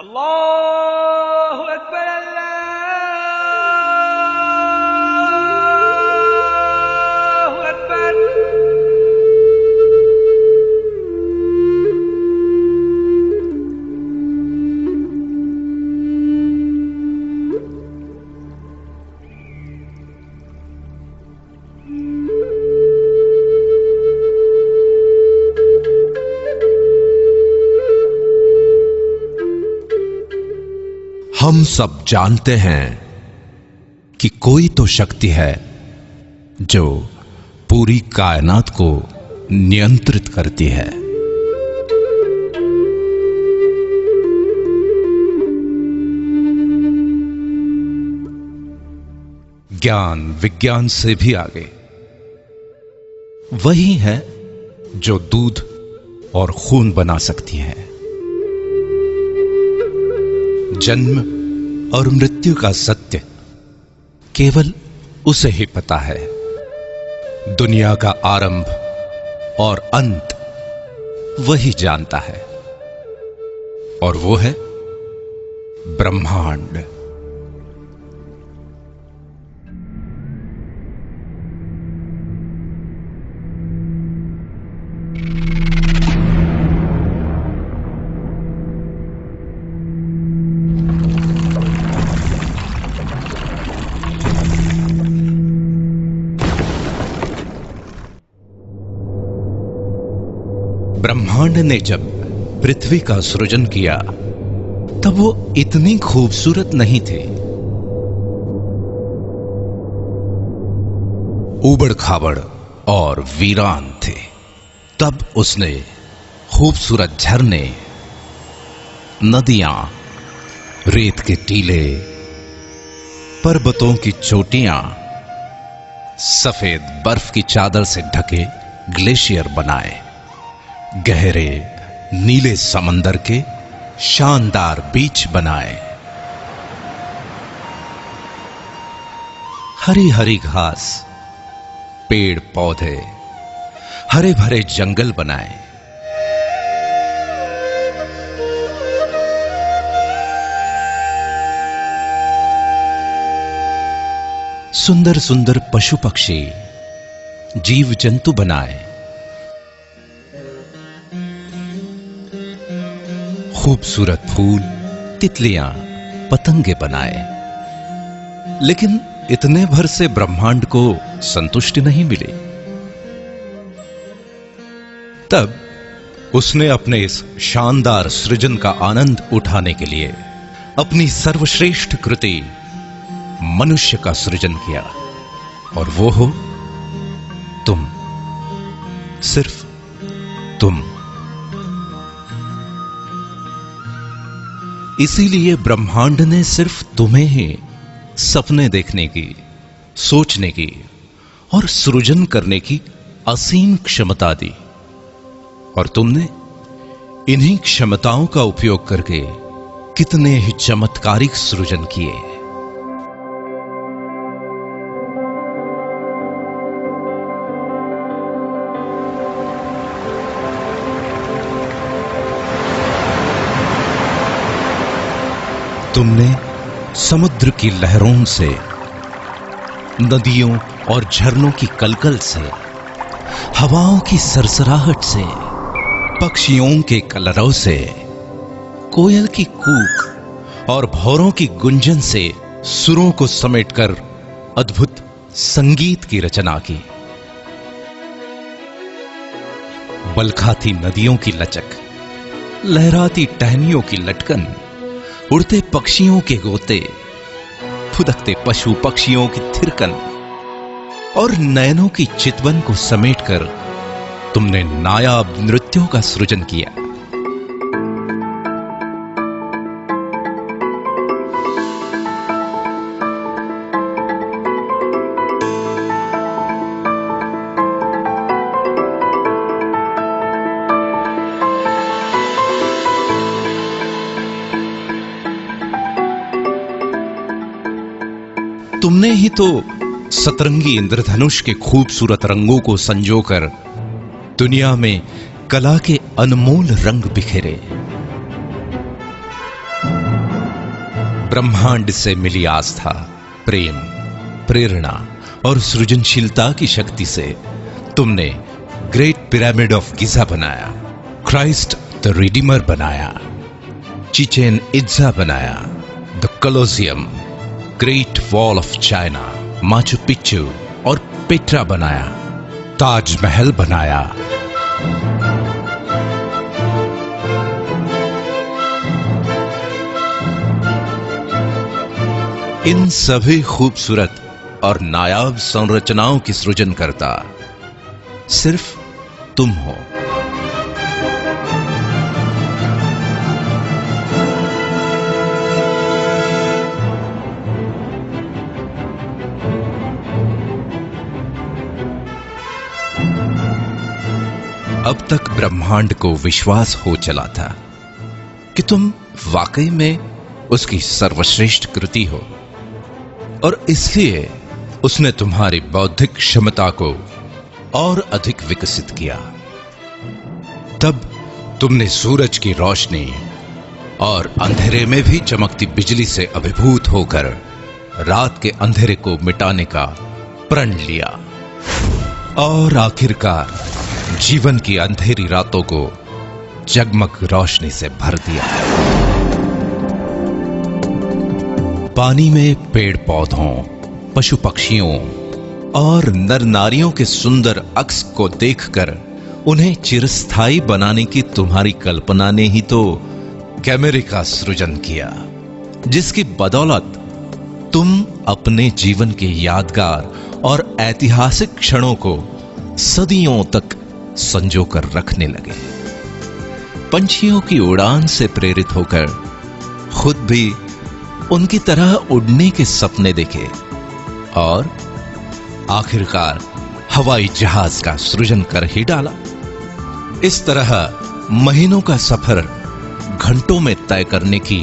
अल्लाहु अकबर, अल्लाहु अकबर। हम सब जानते हैं कि कोई तो शक्ति है जो पूरी कायनात को नियंत्रित करती है। ज्ञान विज्ञान से भी आगे वही है जो दूध और खून बना सकती है। जन्म और मृत्यु का सत्य केवल उसे ही पता है। दुनिया का आरंभ और अंत वही जानता है, और वो है ब्रह्मांड। ब्रह्मांड ने जब पृथ्वी का सृजन किया तब वो इतनी खूबसूरत नहीं थे। उबड़ खाबड़ और वीरान थे। तब उसने खूबसूरत झरने, नदियां, रेत के टीले, पर्वतों की चोटियां, सफेद बर्फ की चादर से ढके ग्लेशियर बनाए, गहरे नीले समंदर के शानदार बीच बनाए, हरी हरी घास, पेड़ पौधे, हरे भरे जंगल बनाए। सुंदर सुंदर पशु पक्षी, जीव जंतु बनाए। खूबसूरत फूल, तितलियां, पतंगे बनाए। लेकिन इतने भर से ब्रह्मांड को संतुष्टि नहीं मिली। तब उसने अपने इस शानदार सृजन का आनंद उठाने के लिए अपनी सर्वश्रेष्ठ कृति मनुष्य का सृजन किया, और वो हो तुम, सिर्फ तुम। इसीलिए ब्रह्मांड ने सिर्फ तुम्हें ही सपने देखने की, सोचने की और सृजन करने की असीम क्षमता दी, और तुमने इन्हीं क्षमताओं का उपयोग करके कितने ही चमत्कारिक सृजन किए। तुमने समुद्र की लहरों से, नदियों और झरनों की कलकल से, हवाओं की सरसराहट से, पक्षियों के कलरव से, कोयल की कूक और भौरों की गुंजन से सुरों को समेटकर अद्भुत संगीत की रचना की। बलखाती नदियों की लचक, लहराती टहनियों की लटकन, उड़ते पक्षियों के गोते, फुदकते पशु पक्षियों की थिरकन और नयनों की चितवन को समेटकर तुमने नायाब नृत्यों का सृजन किया। तुमने ही तो सतरंगी इंद्रधनुष के खूबसूरत रंगों को संजोकर दुनिया में कला के अनमोल रंग बिखेरे। ब्रह्मांड से मिली आस्था, प्रेम, प्रेरणा और सृजनशीलता की शक्ति से तुमने ग्रेट पिरामिड ऑफ गिजा बनाया, क्राइस्ट द रिडीमर बनाया, चिचेन इट्जा बनाया, the Colosseum, great wall of China, Machu Picchu और पेट्रा बनाया, ताजमहल बनाया। इन सभी खूबसूरत और नायाब संरचनाओं की सृजन करता सिर्फ तुम हो। अब तक ब्रह्मांड को विश्वास हो चला था कि तुम वाकई में उसकी सर्वश्रेष्ठ कृति हो, और इसलिए उसने तुम्हारी बौद्धिक क्षमता को और अधिक विकसित किया। तब तुमने सूरज की रोशनी और अंधेरे में भी चमकती बिजली से अभिभूत होकर रात के अंधेरे को मिटाने का प्रण लिया, और आखिरकार जीवन की अंधेरी रातों को जगमग रोशनी से भर दिया। पानी में पेड़ पौधों, पशु पक्षियों और नर नारियों के सुंदर अक्स को देखकर उन्हें चिरस्थायी बनाने की तुम्हारी कल्पना ने ही तो कैमरे का सृजन किया, जिसकी बदौलत तुम अपने जीवन के यादगार और ऐतिहासिक क्षणों को सदियों तक संजो कर रखने लगे। पंछियों की उड़ान से प्रेरित होकर खुद भी उनकी तरह उड़ने के सपने देखे, और आखिरकार हवाई जहाज का सृजन कर ही डाला। इस तरह महीनों का सफर घंटों में तय करने की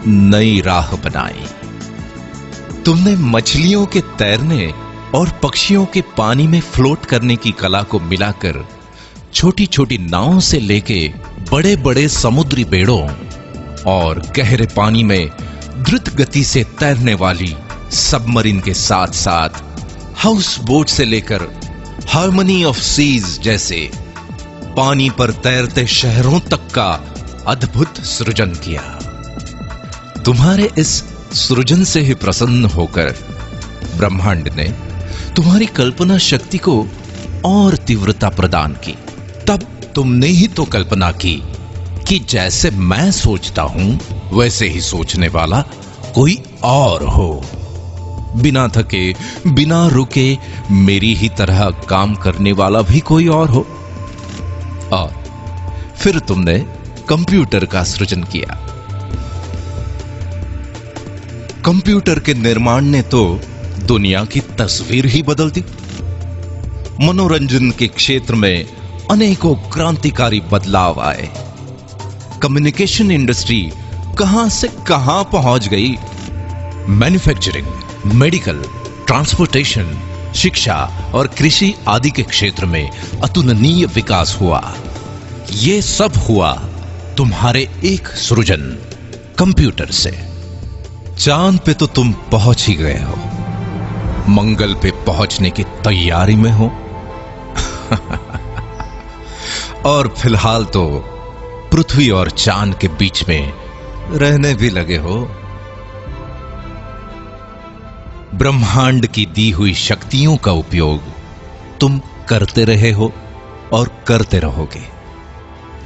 नई राह बनाई। तुमने मछलियों के तैरने और पक्षियों के पानी में फ्लोट करने की कला को मिलाकर छोटी छोटी नावों से लेके बड़े बड़े समुद्री बेड़ों और गहरे पानी में द्रुत गति से तैरने वाली सबमरीन के साथ साथ हाउस बोट से लेकर हार्मनी ऑफ सीज जैसे पानी पर तैरते शहरों तक का अद्भुत सृजन किया। तुम्हारे इस सृजन से ही प्रसन्न होकर ब्रह्मांड ने तुम्हारी कल्पना शक्ति को और तीव्रता प्रदान की। तब तुमने ही तो कल्पना की कि जैसे मैं सोचता हूं वैसे ही सोचने वाला कोई और हो, बिना थके बिना रुके मेरी ही तरह काम करने वाला भी कोई और हो। और फिर तुमने कंप्यूटर का सृजन किया। कंप्यूटर के निर्माण ने तो दुनिया की तस्वीर ही बदल दी। मनोरंजन के क्षेत्र में अनेकों क्रांतिकारी बदलाव आए। कम्युनिकेशन इंडस्ट्री कहां से कहां पहुंच गई। मैन्युफैक्चरिंग, मेडिकल, ट्रांसपोर्टेशन, शिक्षा और कृषि आदि के क्षेत्र में अतुलनीय विकास हुआ। यह सब हुआ तुम्हारे एक सृजन कंप्यूटर से। चांद पे तो तुम पहुंच ही गए हो, मंगल पे पहुंचने की तैयारी में हो और फिलहाल तो पृथ्वी और चांद के बीच में रहने भी लगे हो। ब्रह्मांड की दी हुई शक्तियों का उपयोग तुम करते रहे हो और करते रहोगे।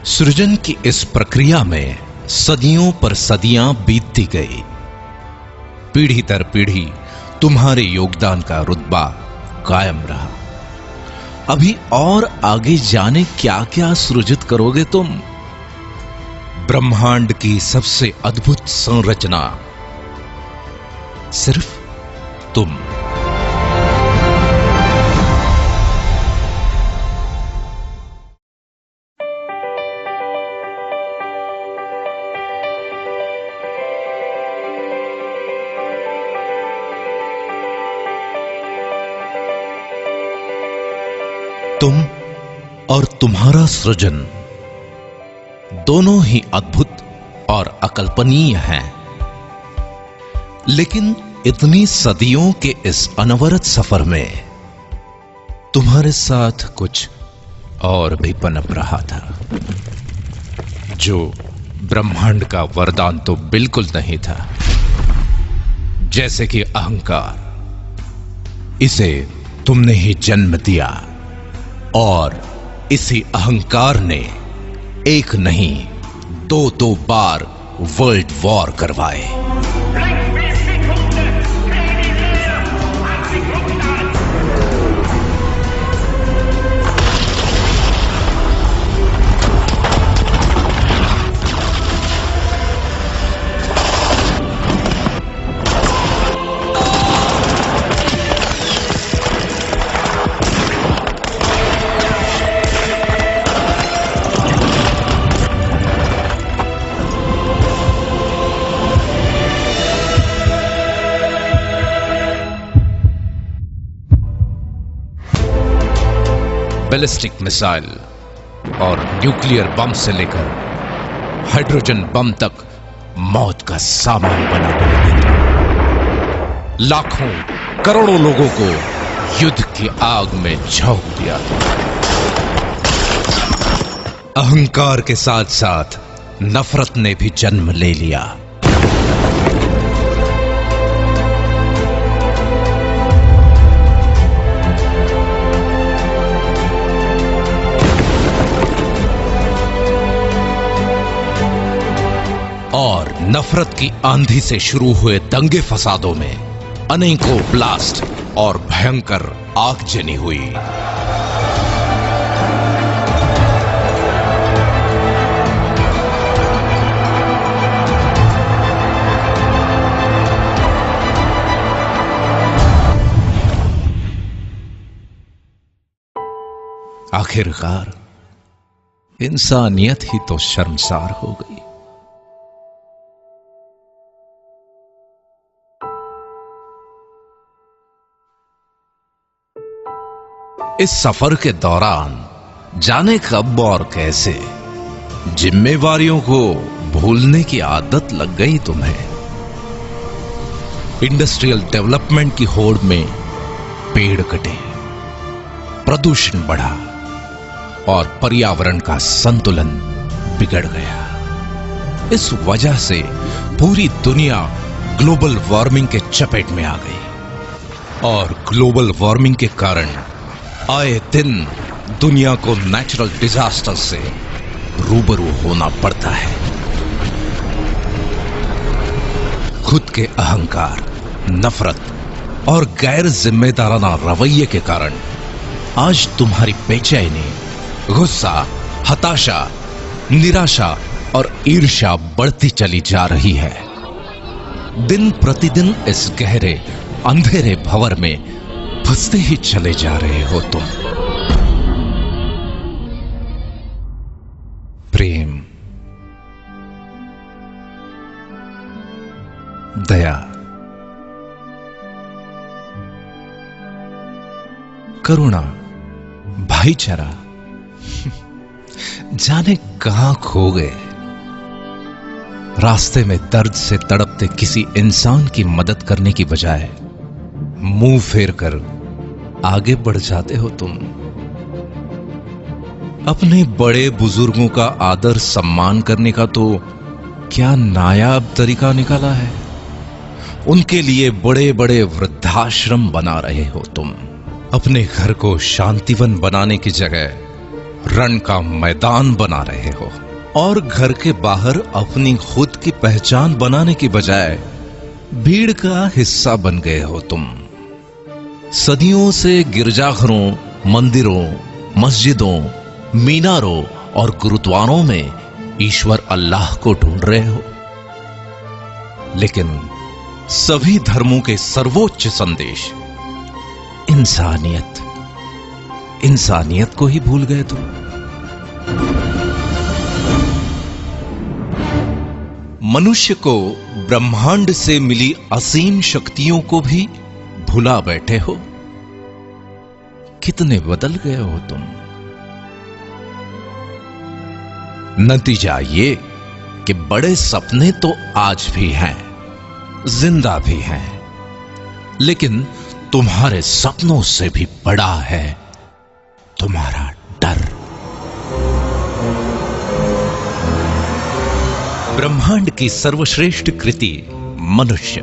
सृजन की इस प्रक्रिया में सदियों पर सदियां बीतती गई। पीढ़ी दर पीढ़ी तुम्हारे योगदान का रुतबा कायम रहा। अभी और आगे जाने क्या क्या सृजित करोगे तुम। ब्रह्मांड की सबसे अद्भुत संरचना सिर्फ तुम। तुम और तुम्हारा सृजन दोनों ही अद्भुत और अकल्पनीय हैं। लेकिन इतनी सदियों के इस अनवरत सफर में तुम्हारे साथ कुछ और भी पनप रहा था, जो ब्रह्मांड का वरदान तो बिल्कुल नहीं था। जैसे कि अहंकार, इसे तुमने ही जन्म दिया और इसी अहंकार ने एक नहीं दो बार वर्ल्ड वॉर करवाए। बैलिस्टिक मिसाइल और न्यूक्लियर बम से लेकर हाइड्रोजन बम तक मौत का सामान बना दिया। लाखों करोड़ों लोगों को युद्ध की आग में झोंक दिया। अहंकार के साथ साथ नफरत ने भी जन्म ले लिया। और नफरत की आंधी से शुरू हुए दंगे फसादों में अनेकों ब्लास्ट और भयंकर आगजनी हुई। आखिरकार इंसानियत ही तो शर्मसार हो गई। इस सफर के दौरान जाने कब और कैसे जिम्मेवारियों को भूलने की आदत लग गई तुम्हें। इंडस्ट्रियल डेवलपमेंट की होड़ में पेड़ कटे, प्रदूषण बढ़ा और पर्यावरण का संतुलन बिगड़ गया। इस वजह से पूरी दुनिया ग्लोबल वार्मिंग के चपेट में आ गई और ग्लोबल वार्मिंग के कारण आए दिन दुनिया को नेचुरल डिजास्टर से रूबरू होना पड़ता है। खुद के अहंकार, नफरत और गैर जिम्मेदाराना रवैये के कारण आज तुम्हारी बेचैनी, गुस्सा, हताशा, निराशा और ईर्ष्या बढ़ती चली जा रही है। दिन प्रतिदिन इस गहरे अंधेरे भंवर में फंसते ही चले जा रहे हो तुम। प्रेम, दया, करुणा, भाईचारा जाने कहां खो गए। रास्ते में दर्द से तड़पते किसी इंसान की मदद करने की बजाय मुंह फेर कर आगे बढ़ जाते हो तुम। अपने बड़े बुजुर्गों का आदर सम्मान करने का तो क्या नायाब तरीका निकाला है। उनके लिए बड़े बड़े वृद्धाश्रम बना रहे हो तुम। अपने घर को शांतिवन बनाने की जगह रण का मैदान बना रहे हो और घर के बाहर अपनी खुद की पहचान बनाने की बजाय भीड़ का हिस्सा बन गए हो तुम। सदियों से गिरजाघरों, मंदिरों, मस्जिदों, मीनारों और गुरुद्वारों में ईश्वर अल्लाह को ढूंढ रहे हो, लेकिन सभी धर्मों के सर्वोच्च संदेश इंसानियत को ही भूल गए तुम। मनुष्य को ब्रह्मांड से मिली असीम शक्तियों को भी भुला बैठे हो। कितने बदल गए हो तुम। नतीजा ये कि बड़े सपने तो आज भी हैं, जिंदा भी हैं, लेकिन तुम्हारे सपनों से भी बड़ा है तुम्हारा डर। ब्रह्मांड की सर्वश्रेष्ठ कृति मनुष्य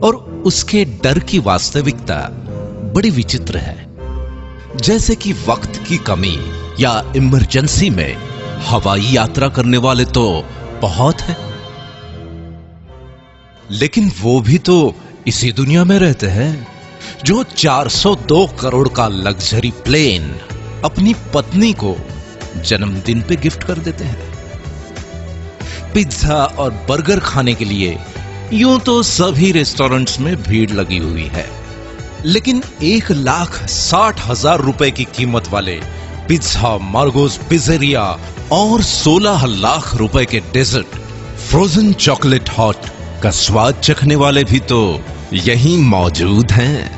और उसके डर की वास्तविकता बड़ी विचित्र है। जैसे कि वक्त की कमी या इमरजेंसी में हवाई यात्रा करने वाले तो बहुत हैं, लेकिन वो भी तो इसी दुनिया में रहते हैं जो 402 करोड़ का लग्जरी प्लेन अपनी पत्नी को जन्मदिन पे गिफ्ट कर देते हैं। पिज्जा और बर्गर खाने के लिए यूं तो सभी रेस्टोरेंट्स में भीड़ लगी हुई है, लेकिन 1,60,000 रुपए की कीमत वाले पिज्जा, मार्गोस पिज़्ज़ेरिया और 16 लाख रुपए के डेजर्ट, फ्रोजन चॉकलेट हॉट का स्वाद चखने वाले भी तो यहीं मौजूद हैं।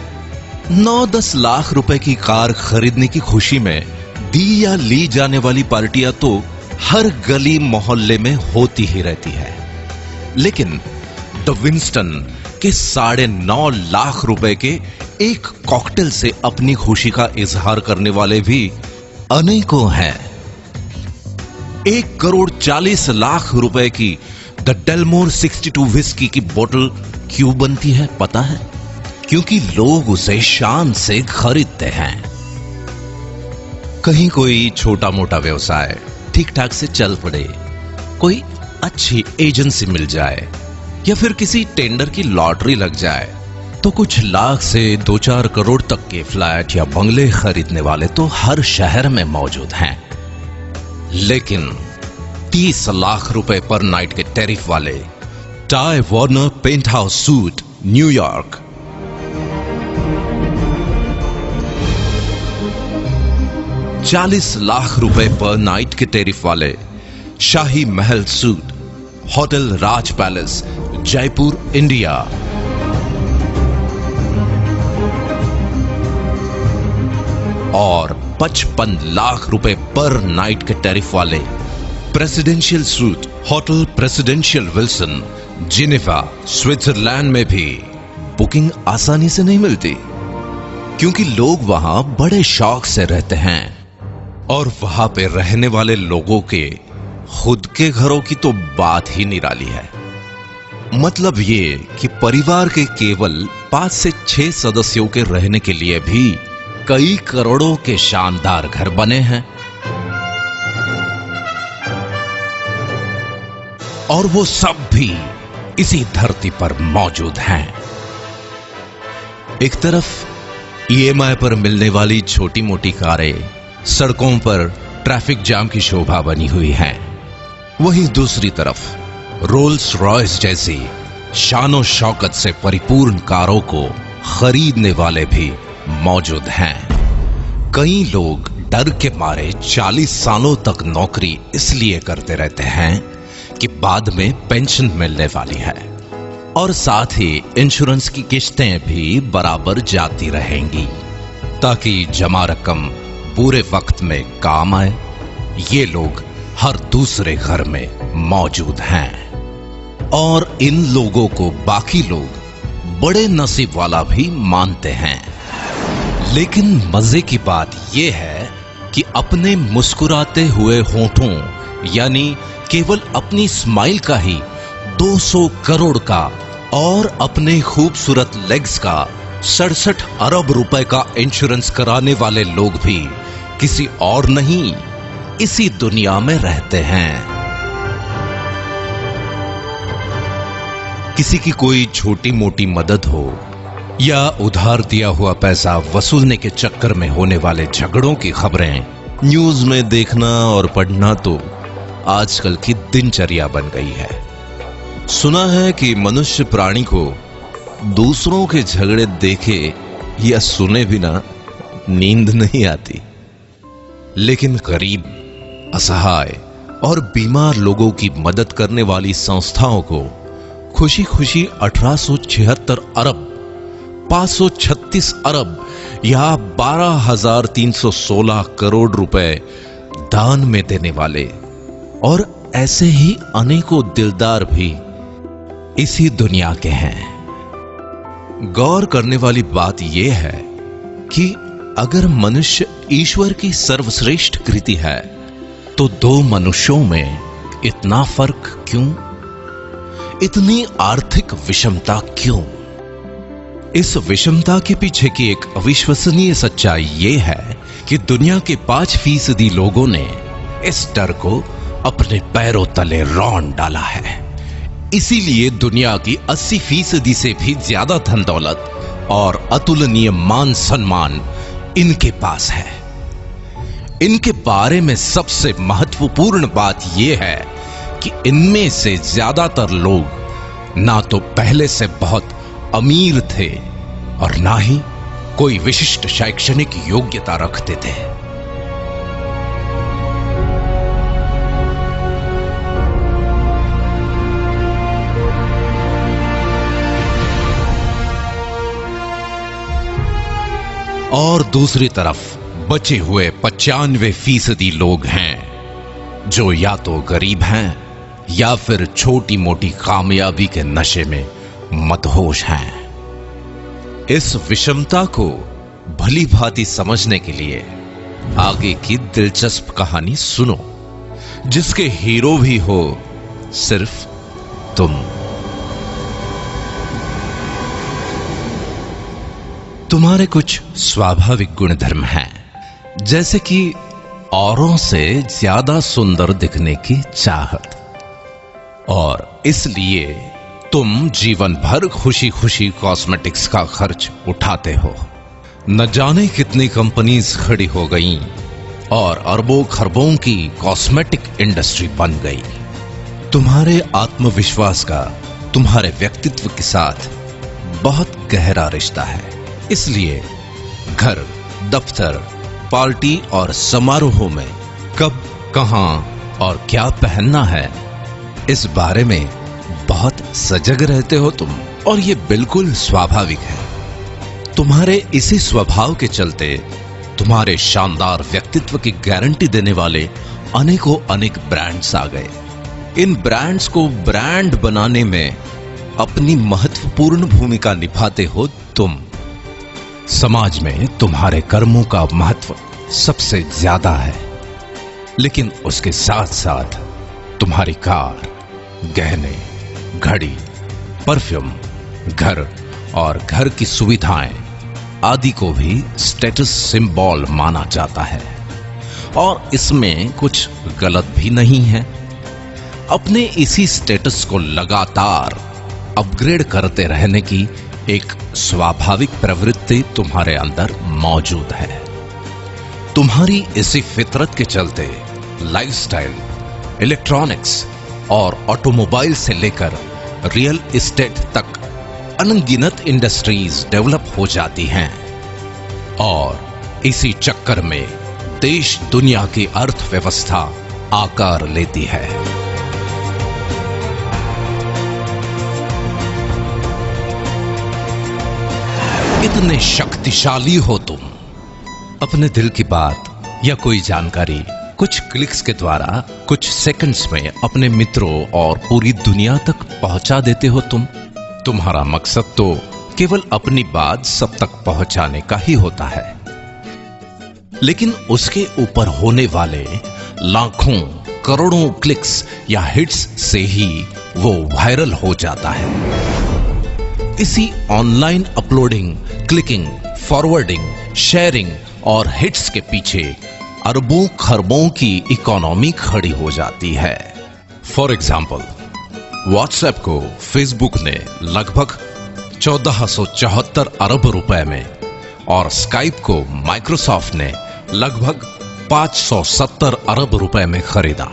9-10 लाख रुपए की कार खरीदने की खुशी में दी या ली जाने वाली पार्टियां तो हर गली मोहल्ले में होती ही रहती है, लेकिन द विंस्टन के 9.5 लाख रुपए के एक कॉकटेल से अपनी खुशी का इजहार करने वाले भी अनेकों हैं। 1,40 लाख रुपए की द डेलमोर 62 विस्की की बोतल क्यों बनती है पता है? क्योंकि लोग उसे शान से खरीदते हैं। कहीं कोई छोटा मोटा व्यवसाय ठीक ठाक से चल पड़े, कोई अच्छी एजेंसी मिल जाए या फिर किसी टेंडर की लॉटरी लग जाए तो कुछ लाख से 2-4 करोड़ तक के फ्लैट या बंगले खरीदने वाले तो हर शहर में मौजूद हैं। लेकिन 30 लाख रुपए पर नाइट के टैरिफ वाले Time Warner penthouse suite New York, 40 lakh रुपए पर नाइट के टैरिफ वाले Shahi Mahal suite hotel Raj palace Jaipur India, और 55 लाख रुपए पर नाइट के टैरिफ वाले presidential suite hotel presidential Wilson Geneva Switzerland में भी बुकिंग आसानी से नहीं मिलती, क्योंकि लोग वहां बड़े शौक से रहते हैं और वहां पे रहने वाले लोगों के खुद के घरों की तो बात ही निराली है। मतलब ये कि परिवार के केवल 5 से 6 सदस्यों के रहने के लिए भी कई करोड़ों के शानदार घर बने हैं, और वो सब भी इसी धरती पर मौजूद हैं। एक तरफ ईएमआई पर मिलने वाली छोटी मोटी कारें सड़कों पर ट्रैफिक जाम की शोभा बनी हुई हैं, वहीं दूसरी तरफ रोल्स रॉयस जैसी शानो शौकत से परिपूर्ण कारों को खरीदने वाले भी मौजूद हैं। कई लोग डर के मारे 40 सालों तक नौकरी इसलिए करते रहते हैं कि बाद में पेंशन मिलने वाली है, और साथ ही इंश्योरेंस की किश्तें भी बराबर जाती रहेंगी ताकि जमा रकम पूरे वक्त में काम आए। ये लोग हर दूसरे घर में मौजूद हैं, और इन लोगों को बाकी लोग बड़े नसीब वाला भी मानते हैं। लेकिन मजे की बात यह है कि अपने मुस्कुराते हुए होठों यानी केवल अपनी स्माइल का ही 200 करोड़ का और अपने खूबसूरत लेग्स का 67 अरब रुपए का इंश्योरेंस कराने वाले लोग भी किसी और नहीं, इसी दुनिया में रहते हैं। किसी की कोई छोटी मोटी मदद हो या उधार दिया हुआ पैसा वसूलने के चक्कर में होने वाले झगड़ों की खबरें न्यूज में देखना और पढ़ना तो आजकल की दिनचर्या बन गई है। सुना है कि मनुष्य प्राणी को दूसरों के झगड़े देखे या सुने बिना नींद नहीं आती, लेकिन गरीब, असहाय और बीमार लोगों की मदद करने वाली संस्थाओं को खुशी खुशी 1876 अरब, 536 अरब या 12,316 करोड़ रुपए दान में देने वाले और ऐसे ही अनेकों दिलदार भी इसी दुनिया के हैं। गौर करने वाली बात यह है कि अगर मनुष्य ईश्वर की सर्वश्रेष्ठ कृति है तो दो मनुष्यों में इतना फर्क क्यों? इतनी आर्थिक विषमता क्यों? इस विषमता के पीछे की एक अविश्वसनीय सच्चाई यह है कि दुनिया के 5% लोगों ने इस डर को अपने पैरों तले रौंद डाला है। इसीलिए दुनिया की 80% से भी ज्यादा धन दौलत और अतुलनीय मान सम्मान इनके पास है। इनके बारे में सबसे महत्वपूर्ण बात यह है कि इनमें से ज्यादातर लोग ना तो पहले से बहुत अमीर थे और ना ही कोई विशिष्ट शैक्षणिक योग्यता रखते थे। और दूसरी तरफ बचे हुए 95% लोग हैं जो या तो गरीब हैं या फिर छोटी मोटी कामयाबी के नशे में मदहोश हैं। इस विषमता को भली भांति समझने के लिए आगे की दिलचस्प कहानी सुनो, जिसके हीरो भी हो सिर्फ तुम। तुम्हारे कुछ स्वाभाविक गुणधर्म हैं, जैसे कि औरों से ज्यादा सुंदर दिखने की चाहत, और इसलिए तुम जीवन भर खुशी खुशी कॉस्मेटिक्स का खर्च उठाते हो। न जाने कितनी कंपनीज खड़ी हो गईं और अरबों खरबों की कॉस्मेटिक इंडस्ट्री बन गई। तुम्हारे आत्मविश्वास का तुम्हारे व्यक्तित्व के साथ बहुत गहरा रिश्ता है। इसलिए घर, दफ्तर, पार्टी और समारोहों में कब, कहां और क्या पहनना है, इस बारे में बहुत सजग रहते हो तुम, और ये बिल्कुल स्वाभाविक है। तुम्हारे इसी स्वभाव के चलते तुम्हारे शानदार व्यक्तित्व की गारंटी देने वाले अनेकों अनेक ब्रांड्स आ गए। इन ब्रांड्स को ब्रांड बनाने में अपनी महत्वपूर्ण भूमिका निभाते हो तुम। समाज में तुम्हारे कर्मों का महत्व सबसे ज्यादा है, लेकिन उसके साथ साथ तुम्हारी कार, गहने, घड़ी, परफ्यूम, घर और घर की सुविधाएं आदि को भी स्टेटस सिंबल माना जाता है, और इसमें कुछ गलत भी नहीं है। अपने इसी स्टेटस को लगातार अपग्रेड करते रहने की एक स्वाभाविक प्रवृत्ति तुम्हारे अंदर मौजूद है। तुम्हारी इसी फितरत के चलते लाइफस्टाइल, इलेक्ट्रॉनिक्स और ऑटोमोबाइल से लेकर रियल एस्टेट तक अनगिनत इंडस्ट्रीज डेवलप हो जाती हैं, और इसी चक्कर में देश दुनिया की अर्थव्यवस्था आकार लेती है। इतने शक्तिशाली हो तुम। अपने दिल की बात या कोई जानकारी कुछ क्लिक्स के द्वारा कुछ सेकंड्स में अपने मित्रों और पूरी दुनिया तक पहुंचा देते हो तुम। तुम्हारा मकसद तो केवल अपनी बात सब तक पहुंचाने का ही होता है, लेकिन उसके ऊपर होने वाले लाखों करोड़ों क्लिक्स या हिट्स से ही वो वायरल हो जाता है। इसी online uploading, clicking, forwarding, sharing और हिट्स के पीछे अरबों खरबों की इकोनॉमी खड़ी हो जाती है। फॉर एग्जाम्पल, व्हाट्सएप को फेसबुक ने लगभग 1474 अरब रुपए में, और स्काइप को माइक्रोसॉफ्ट ने लगभग 570 अरब रुपए में खरीदा।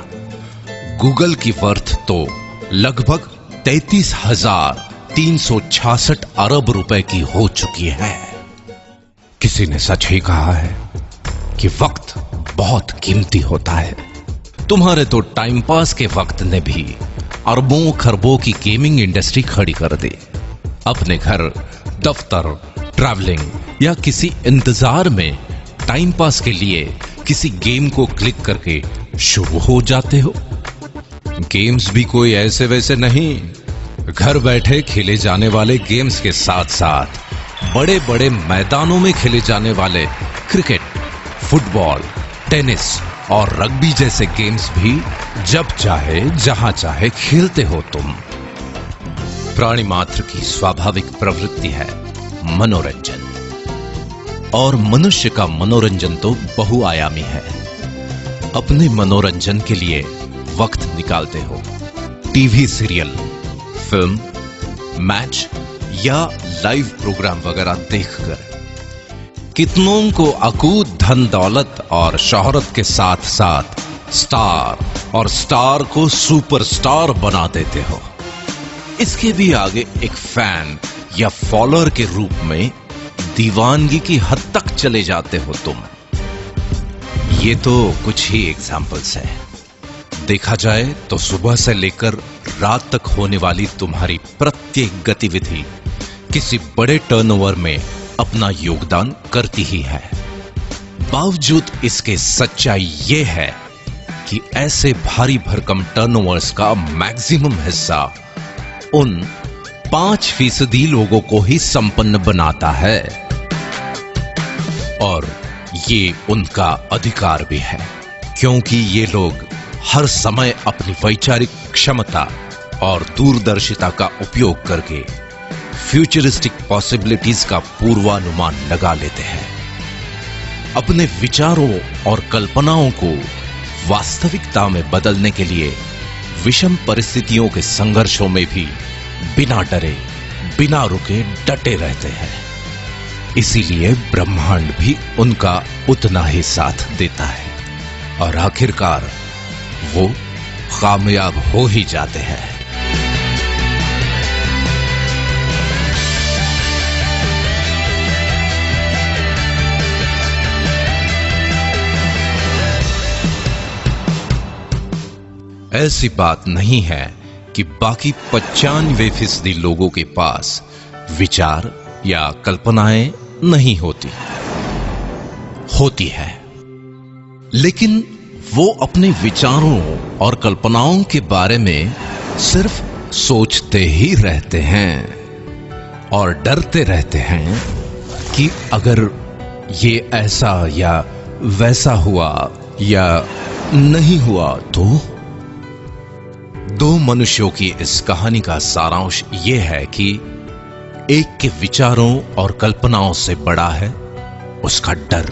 गूगल की वर्थ तो लगभग 33,366 अरब रुपए की हो चुकी है। किसी ने सच ही कहा है कि वक्त बहुत कीमती होता है। तुम्हारे तो टाइम पास के वक्त ने भी अरबों खरबों की गेमिंग इंडस्ट्री खड़ी कर दी। अपने घर, दफ्तर, ट्रैवलिंग या किसी इंतजार में टाइम पास के लिए किसी गेम को क्लिक करके शुरू हो जाते हो। गेम्स भी कोई ऐसे वैसे नहीं घर बैठे खेले जाने वाले गेम्स के साथ साथ बड़े बड़े मैदानों में खेले जाने वाले क्रिकेट, फुटबॉल, टेनिस और रग्बी जैसे गेम्स भी जब चाहे जहां चाहे खेलते हो तुम। प्राणी मात्र की स्वाभाविक प्रवृत्ति है मनोरंजन, और मनुष्य का मनोरंजन तो बहुआयामी है। अपने मनोरंजन के लिए वक्त निकालते हो टीवी सीरियल, फिल्म, मैच या लाइव प्रोग्राम वगैरह देखकर। कितनों को अकूत धन दौलत और शोहरत के साथ साथ स्टार और स्टार को सुपरस्टार बना देते हो। इसके भी आगे एक फैन या फॉलोअर के रूप में दीवानगी की हद तक चले जाते हो तुम। ये तो कुछ ही एग्जाम्पल्स है। देखा जाए तो सुबह से लेकर रात तक होने वाली तुम्हारी प्रत्येक गतिविधि किसी बड़े टर्नओवर में अपना योगदान करती ही है। बावजूद इसके सच्चाई ये है कि ऐसे भारी भरकम टर्नओवर्स का मैक्सिमम हिस्सा उन 5% लोगों को ही संपन्न बनाता है, और ये उनका अधिकार भी है, क्योंकि ये लोग हर समय अपनी वैचारिक क्षमता और दूरदर्शिता का उपयोग करके फ्यूचरिस्टिक पॉसिबिलिटीज का पूर्वानुमान लगा लेते हैं। अपने विचारों और कल्पनाओं को वास्तविकता में बदलने के लिए विषम परिस्थितियों के संघर्षों में भी बिना डरे, बिना रुके डटे रहते हैं। इसीलिए ब्रह्मांड भी उनका उतना ही साथ देता है, और आखिरकार वो कामयाब हो ही जाते हैं। ऐसी बात नहीं है कि बाकी 95% लोगों के पास विचार या कल्पनाएं नहीं होती है, लेकिन वो अपने विचारों और कल्पनाओं के बारे में सिर्फ सोचते ही रहते हैं और डरते रहते हैं कि अगर ये ऐसा या वैसा हुआ या नहीं हुआ तो। दो मनुष्यों की इस कहानी का सारांश यह है कि एक के विचारों और कल्पनाओं से बड़ा है उसका डर,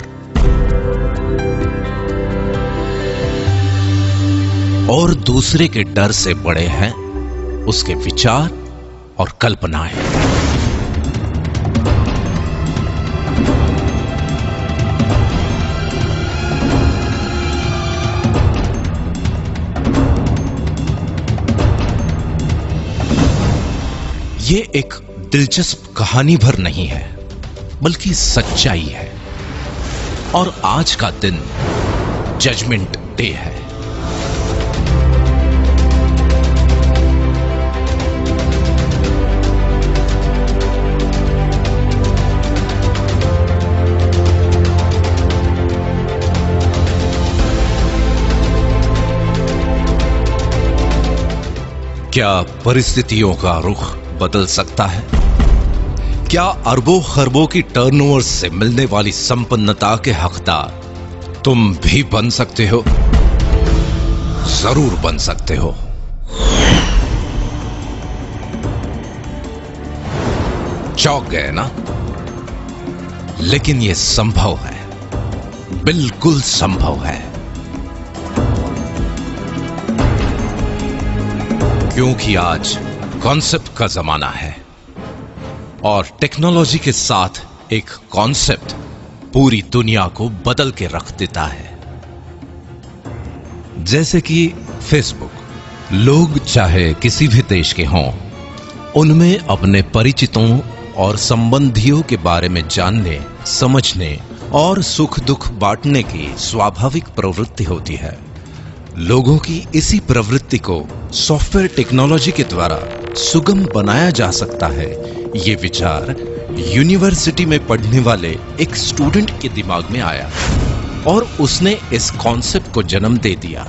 और दूसरे के डर से बड़े हैं उसके विचार और कल्पनाएं। ये एक दिलचस्प कहानी भर नहीं है, बल्कि सच्चाई है। और आज का दिन जजमेंट डे है। क्या परिस्थितियों का रुख बदल सकता है? क्या अरबों खरबों की टर्नओवर से मिलने वाली संपन्नता के हकदार तुम भी बन सकते हो? जरूर बन सकते हो। चौंक गए ना? लेकिन यह संभव है, बिल्कुल संभव है, क्योंकि आज कॉन्सेप्ट का जमाना है, और टेक्नोलॉजी के साथ एक कॉन्सेप्ट पूरी दुनिया को बदल के रख देता है। जैसे कि फेसबुक। लोग चाहे किसी भी देश के हों, उनमें अपने परिचितों और संबंधियों के बारे में जानने, समझने और सुख दुख बांटने की स्वाभाविक प्रवृत्ति होती है। लोगों की इसी प्रवृत्ति को सॉफ्टवेयर टेक्नोलॉजी के द्वारा सुगम बनाया जा सकता है। ये विचार यूनिवर्सिटी में पढ़ने वाले एक स्टूडेंट के दिमाग में आया और उसने इस कॉन्सेप्ट को जन्म दे दिया।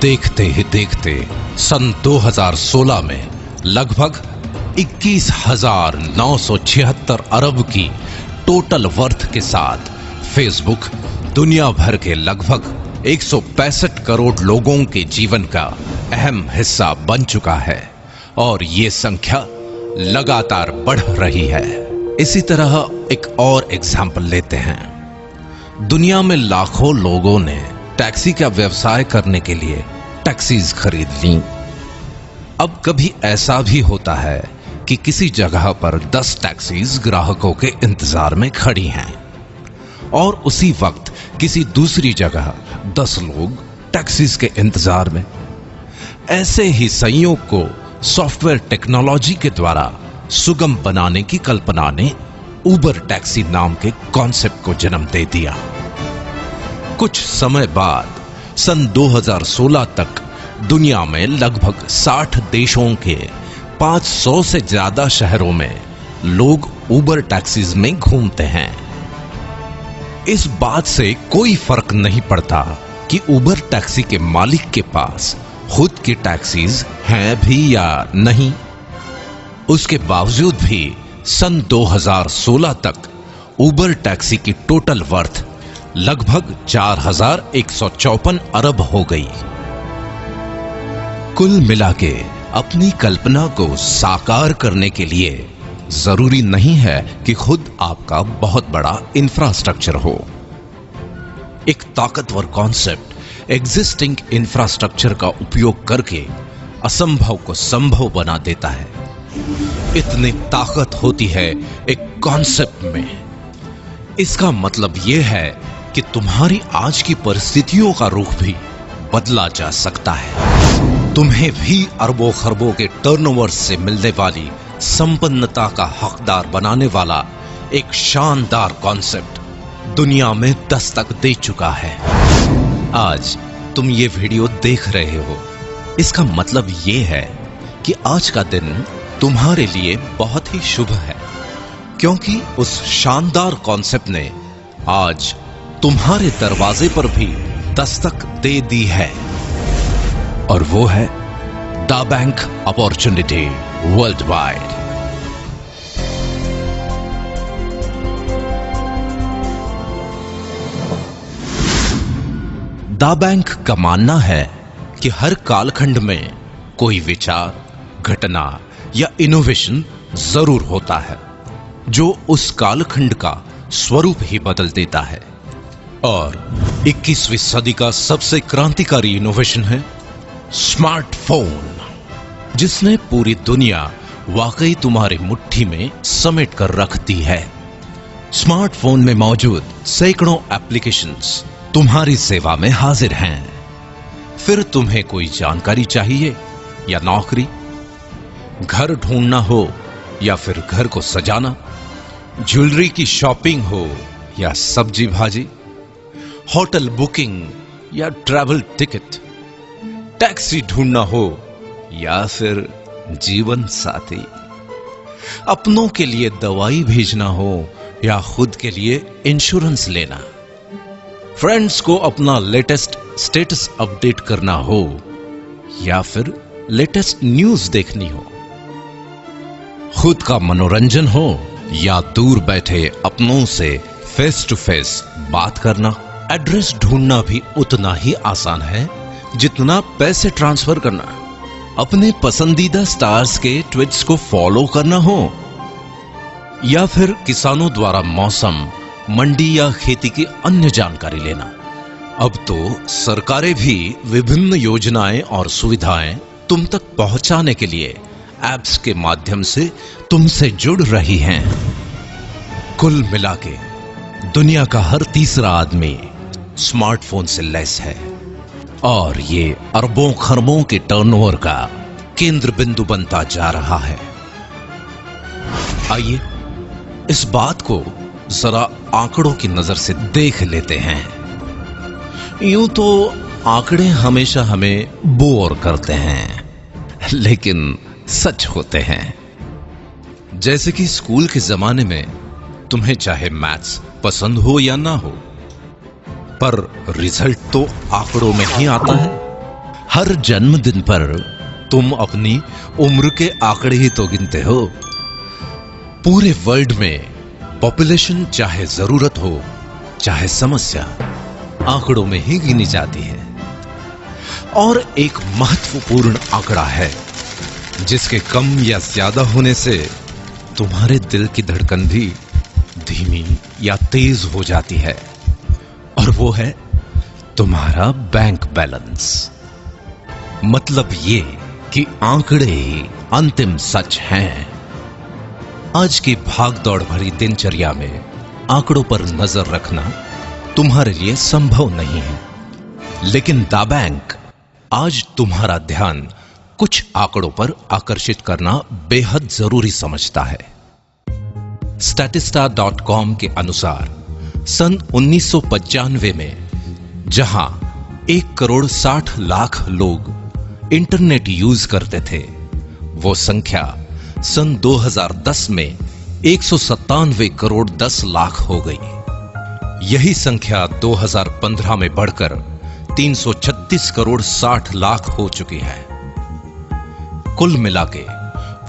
देखते ही देखते सन 2016 में लगभग 21,976 अरब की टोटल वर्थ के साथ फेसबुक दुनिया भर के लगभग 165 करोड़ लोगों के जीवन का अहम हिस्सा बन चुका है और ये संख्या लगातार बढ़ रही है। इसी तरह एक और एग्जाम्पल लेते हैं। दुनिया में लाखों लोगों ने टैक्सी का व्यवसाय करने के लिए टैक्सीज खरीद ली। अब कभी ऐसा भी होता है कि किसी जगह पर 10 टैक्सीज ग्राहकों के इंतजार में खड़ी हैं और उसी वक्त किसी दूसरी जगह 10 लोग टैक्सीज के इंतजार में। ऐसे ही संयोग को सॉफ्टवेयर टेक्नोलॉजी के द्वारा सुगम बनाने की कल्पना ने उबर टैक्सी नाम के कॉन्सेप्ट को जन्म दे दिया। कुछ समय बाद सन 2016 तक दुनिया में लगभग 60 देशों के 500 से ज्यादा शहरों में लोग उबर टैक्सीज में घूमते हैं। इस बात से कोई फर्क नहीं पड़ता कि उबर टैक्सी के मालिक के पास खुद की टैक्सीज हैं भी या नहीं। उसके बावजूद भी सन 2016 तक उबर टैक्सी की टोटल वर्थ लगभग 4,154 अरब हो गई। कुल मिलाके अपनी कल्पना को साकार करने के लिए जरूरी नहीं है कि खुद आपका बहुत बड़ा इंफ्रास्ट्रक्चर हो। एक ताकतवर कॉन्सेप्ट एग्जिस्टिंग इंफ्रास्ट्रक्चर का उपयोग करके असंभव को संभव बना देता है। इतनी ताकत होती है एक कॉन्सेप्ट में। इसका मतलब यह है कि तुम्हारी आज की परिस्थितियों का रुख भी बदला जा सकता है। तुम्हें भी अरबों खरबों के टर्नओवर से मिलने वाली संपन्नता का हकदार बनाने वाला एक शानदार कॉन्सेप्ट दुनिया में दस्तक दे चुका है। आज तुम ये वीडियो देख रहे हो, इसका मतलब ये है कि आज का दिन तुम्हारे लिए बहुत ही शुभ है, क्योंकि उस शानदार कॉन्सेप्ट ने आज तुम्हारे दरवाजे पर भी दस्तक दे दी है और वो है the bank opportunity world wide. The bank का मानना है कि हर कालखंड में कोई विचार, घटना या इनोवेशन जरूर होता है जो उस कालखंड का स्वरूप ही बदल देता है। और 21वीं सदी का सबसे क्रांतिकारी इनोवेशन है स्मार्टफोन, जिसने पूरी दुनिया वाकई तुम्हारी मुट्ठी में समेट कर रख दी है। स्मार्टफोन में मौजूद सैकड़ों एप्लीकेशंस तुम्हारी सेवा में हाजिर हैं। फिर तुम्हें कोई जानकारी चाहिए या नौकरी, घर ढूंढना हो या फिर घर को सजाना, ज्वेलरी की शॉपिंग हो या सब्जी भाजी, होटल बुकिंग या ट्रैवल टिकट, टैक्सी ढूंढना हो या फिर जीवन साथी, अपनों के लिए दवाई भेजना हो या खुद के लिए इंश्योरेंस लेना, फ्रेंड्स को अपना लेटेस्ट स्टेटस अपडेट करना हो या फिर लेटेस्ट न्यूज देखनी हो, खुद का मनोरंजन हो या दूर बैठे अपनों से फेस टू फेस बात करना। एड्रेस ढूंढना भी उतना ही आसान है जितना पैसे ट्रांसफर करना। अपने पसंदीदा स्टार्स के ट्वीट्स को फॉलो करना हो या फिर किसानों द्वारा मौसम, मंडी या खेती की अन्य जानकारी लेना। अब तो सरकारें भी विभिन्न योजनाएं और सुविधाएं तुम तक पहुंचाने के लिए ऐप्स के माध्यम से तुमसे जुड़ रही हैं। कुल मिलाके दुनिया का हर तीसरा आदमी स्मार्टफोन से लैस है और ये अरबों खरबों के टर्नओवर का केंद्र बिंदु बनता जा रहा है। आइए इस बात को जरा आंकड़ों की नजर से देख लेते हैं। यूं तो आंकड़े हमेशा हमें बोर करते हैं, लेकिन सच होते हैं। जैसे कि स्कूल के जमाने में तुम्हें चाहे मैथ्स पसंद हो या ना हो, पर रिजल्ट तो आंकड़ों में ही आता है। हर जन्मदिन पर तुम अपनी उम्र के आंकड़े ही तो गिनते हो। पूरे वर्ल्ड में पॉपुलेशन चाहे जरूरत हो चाहे समस्या, आंकड़ों में ही गिनी जाती है। और एक महत्वपूर्ण आंकड़ा है जिसके कम या ज्यादा होने से तुम्हारे दिल की धड़कन भी धीमी या तेज हो जाती है, और वो है तुम्हारा बैंक बैलेंस। मतलब ये कि आंकड़े ही अंतिम सच हैं। आज की भागदौड़ भरी दिनचर्या में आंकड़ों पर नजर रखना तुम्हारे लिए संभव नहीं है, लेकिन द बैंक आज तुम्हारा ध्यान कुछ आंकड़ों पर आकर्षित करना बेहद जरूरी समझता है। Statista.com के अनुसार सन 1995 में जहां 1,60,00,000 लोग इंटरनेट यूज करते थे, वो संख्या सन 2010 में 197,10,00,000 हो गई। यही संख्या 2015 में बढ़कर 336,60,00,000 हो चुकी है। कुल मिलाके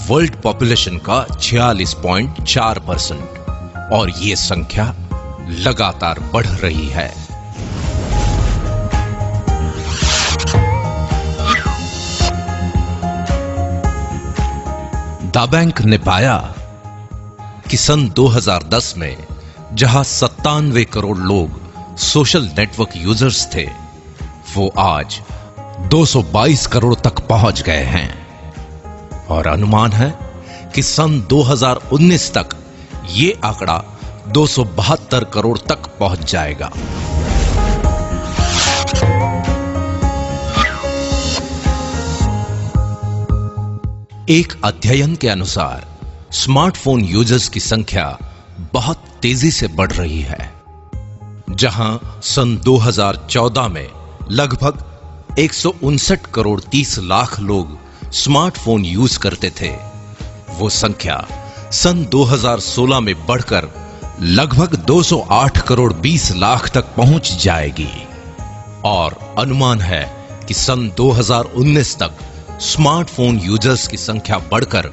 वर्ल्ड पॉपुलेशन का 46.4%, और ये संख्या लगातार बढ़ रही है। द बैंक ने पाया कि सन 2010 में जहां 97 करोड़ लोग सोशल नेटवर्क यूजर्स थे, वो आज 222 करोड़ तक पहुंच गए हैं, और अनुमान है कि सन 2019 तक ये आंकड़ा 272 करोड़ तक पहुंच जाएगा। एक अध्ययन के अनुसार स्मार्टफोन यूजर्स की संख्या बहुत तेजी से बढ़ रही है। जहां सन 2014 में लगभग 159 करोड़ 30 लाख लोग स्मार्टफोन यूज करते थे, वो संख्या सन 2016 में बढ़कर लगभग 208 करोड़ 20 लाख तक पहुंच जाएगी, और अनुमान है कि सन 2019 तक स्मार्टफोन यूजर्स की संख्या बढ़कर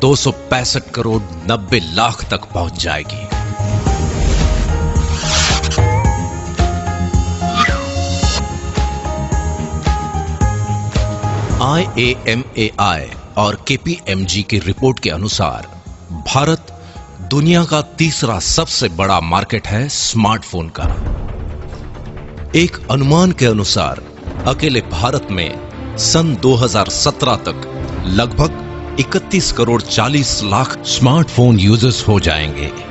265 करोड़ 90 लाख तक पहुंच जाएगी। IAMAI और KPMG की रिपोर्ट के अनुसार भारत दुनिया का तीसरा सबसे बड़ा मार्केट है स्मार्टफोन का। एक अनुमान के अनुसार अकेले भारत में सन 2017 तक लगभग 31 करोड़ 40 लाख स्मार्टफोन यूजर्स हो जाएंगे।